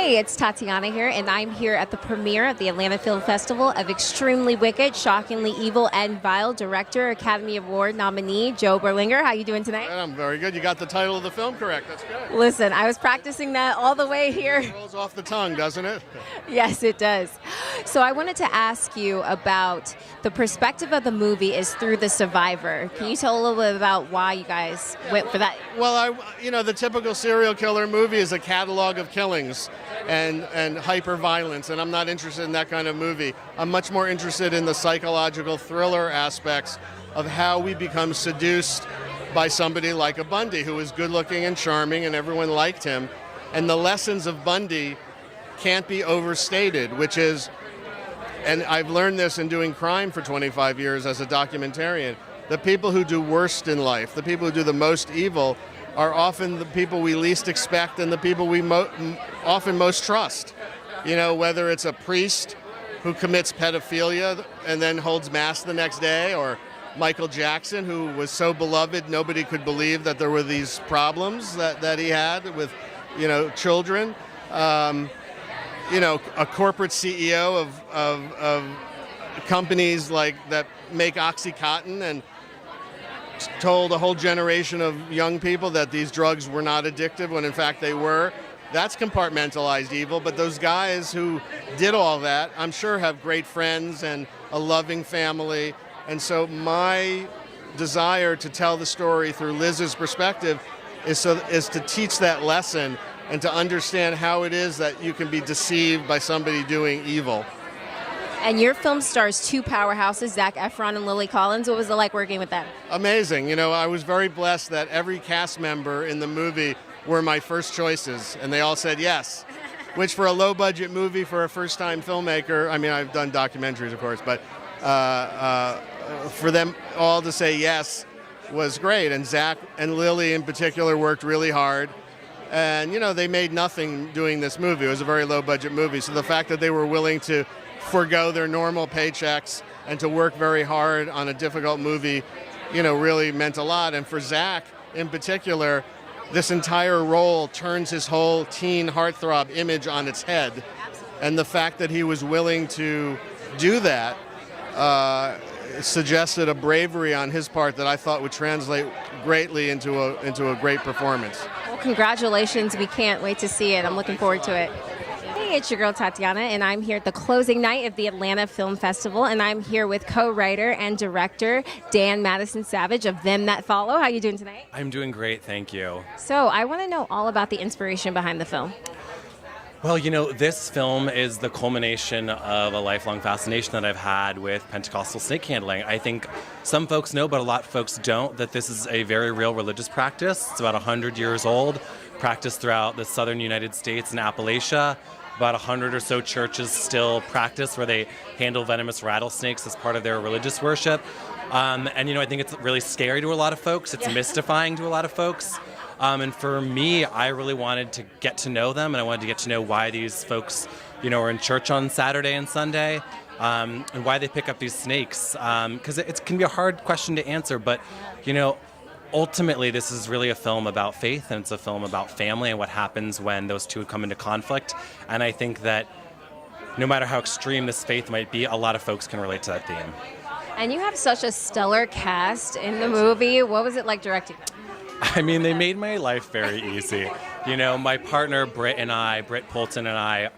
Hey, it's Tatyana here, and I'm here at the premiere of the Atlanta Film Festival of Extremely Wicked, Shockingly Evil and Vile director, Academy Award nominee Joe Berlinger. How you doing tonight? I'm very good. You got the title of the film correct. That's good. Listen, I was practicing that all the way here. It rolls off the tongue, doesn't it? Yes, it does. So I wanted to ask you about the perspective of the movie is through the survivor. Can you tell a little bit about why you guys went for that? Well, the typical serial killer movie is a catalog of killings and hyper violence, and I'm not interested in that kind of movie. I'm much more interested in the psychological thriller aspects of how we become seduced by somebody like a Bundy, who was good looking and charming and everyone liked him. And the lessons of Bundy can't be overstated, which is, and I've learned this in doing crime for 25 years as a documentarian, the people who do worst in life, the people who do the most evil, are often the people we least expect and the people we often most trust. You know, whether it's a priest who commits pedophilia and then holds mass the next day, or Michael Jackson, who was so beloved nobody could believe that there were these problems that he had with, children. A corporate CEO of companies like that make OxyContin and told a whole generation of young people that these drugs were not addictive when in fact they were. That's compartmentalized evil, but those guys who did all that, I'm sure have great friends and a loving family. And so my desire to tell the story through Liz's perspective is to teach that lesson and to understand how it is that you can be deceived by somebody doing evil. And your film stars two powerhouses, Zac Efron and Lily Collins. What was it like working with them? Amazing. I was very blessed that every cast member in the movie were my first choices, and they all said yes, which for a low-budget movie for a first-time filmmaker, I mean, I've done documentaries, of course, but for them all to say yes was great. And Zac and Lily in particular worked really hard. And, they made nothing doing this movie. It was a very low-budget movie. So the fact that they were willing to forego their normal paychecks and to work very hard on a difficult movie, really meant a lot. And for Zac in particular, this entire role turns his whole teen heartthrob image on its head. Absolutely. And the fact that he was willing to do that suggested a bravery on his part that I thought would translate greatly into a great performance. Well, congratulations. We can't wait to see it. I'm looking forward to it. Hey, it's your girl Tatyana, and I'm here at the closing night of the Atlanta Film Festival, and I'm here with co-writer and director Dan Madison Savage of Them That Follow. How are you doing tonight? I'm doing great, thank you. So I want to know all about the inspiration behind the film. Well, this film is the culmination of a lifelong fascination that I've had with Pentecostal snake handling. I think some folks know, but a lot of folks don't, that this is a very real religious practice. It's about 100 years old, practiced throughout the southern United States and Appalachia. About 100 or so churches still practice where they handle venomous rattlesnakes as part of their religious worship. I think it's really scary to a lot of folks. It's mystifying to a lot of folks. And for me, I really wanted to get to know them, and I wanted to get to know why these folks, are in church on Saturday and Sunday, and why they pick up these snakes. Because it can be a hard question to answer, but, ultimately, this is really a film about faith, and it's a film about family and what happens when those two come into conflict. And I think that no matter how extreme this faith might be, a lot of folks can relate to that theme. And you have such a stellar cast in the movie. What was it like directing? I mean, they made my life very easy. My partner, Britt Poulton and I,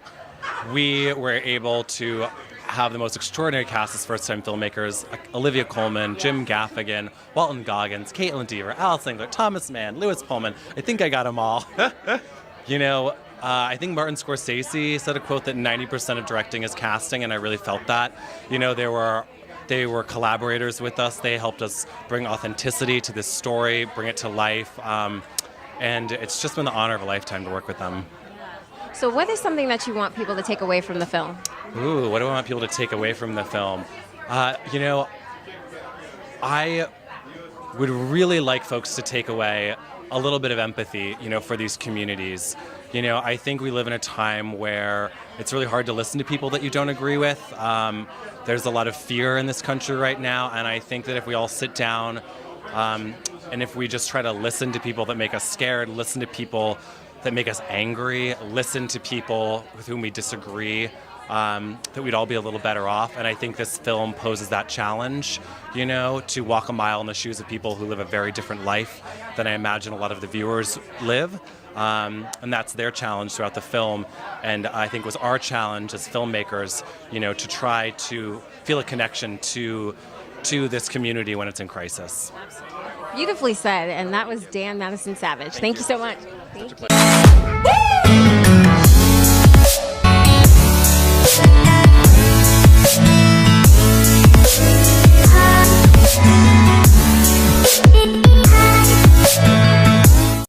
we were able to have the most extraordinary cast as first-time filmmakers: Olivia Colman, Jim Gaffigan, Walton Goggins, Caitlin Deaver, Al Singler, Thomas Mann, Lewis Pullman. I think I got them all. I think Martin Scorsese said a quote that 90% of directing is casting, and I really felt that. They were collaborators with us. They helped us bring authenticity to this story, bring it to life, and it's just been the honor of a lifetime to work with them. So what is something that you want people to take away from the film? Ooh, what do I want people to take away from the film? I would really like folks to take away a little bit of empathy, for these communities. I think we live in a time where it's really hard to listen to people that you don't agree with. There's a lot of fear in this country right now, and I think that if we all sit down and if we just try to listen to people that make us scared, listen to people that make us angry, listen to people with whom we disagree, that we'd all be a little better off. And I think this film poses that challenge, you know, to walk a mile in the shoes of people who live a very different life than I imagine a lot of the viewers live. And that's their challenge throughout the film. And I think it was our challenge as filmmakers, you know, to try to feel a connection to this community when it's in crisis. Beautifully said. And that was Dan Madison Savage. Thank you so much. Thank you.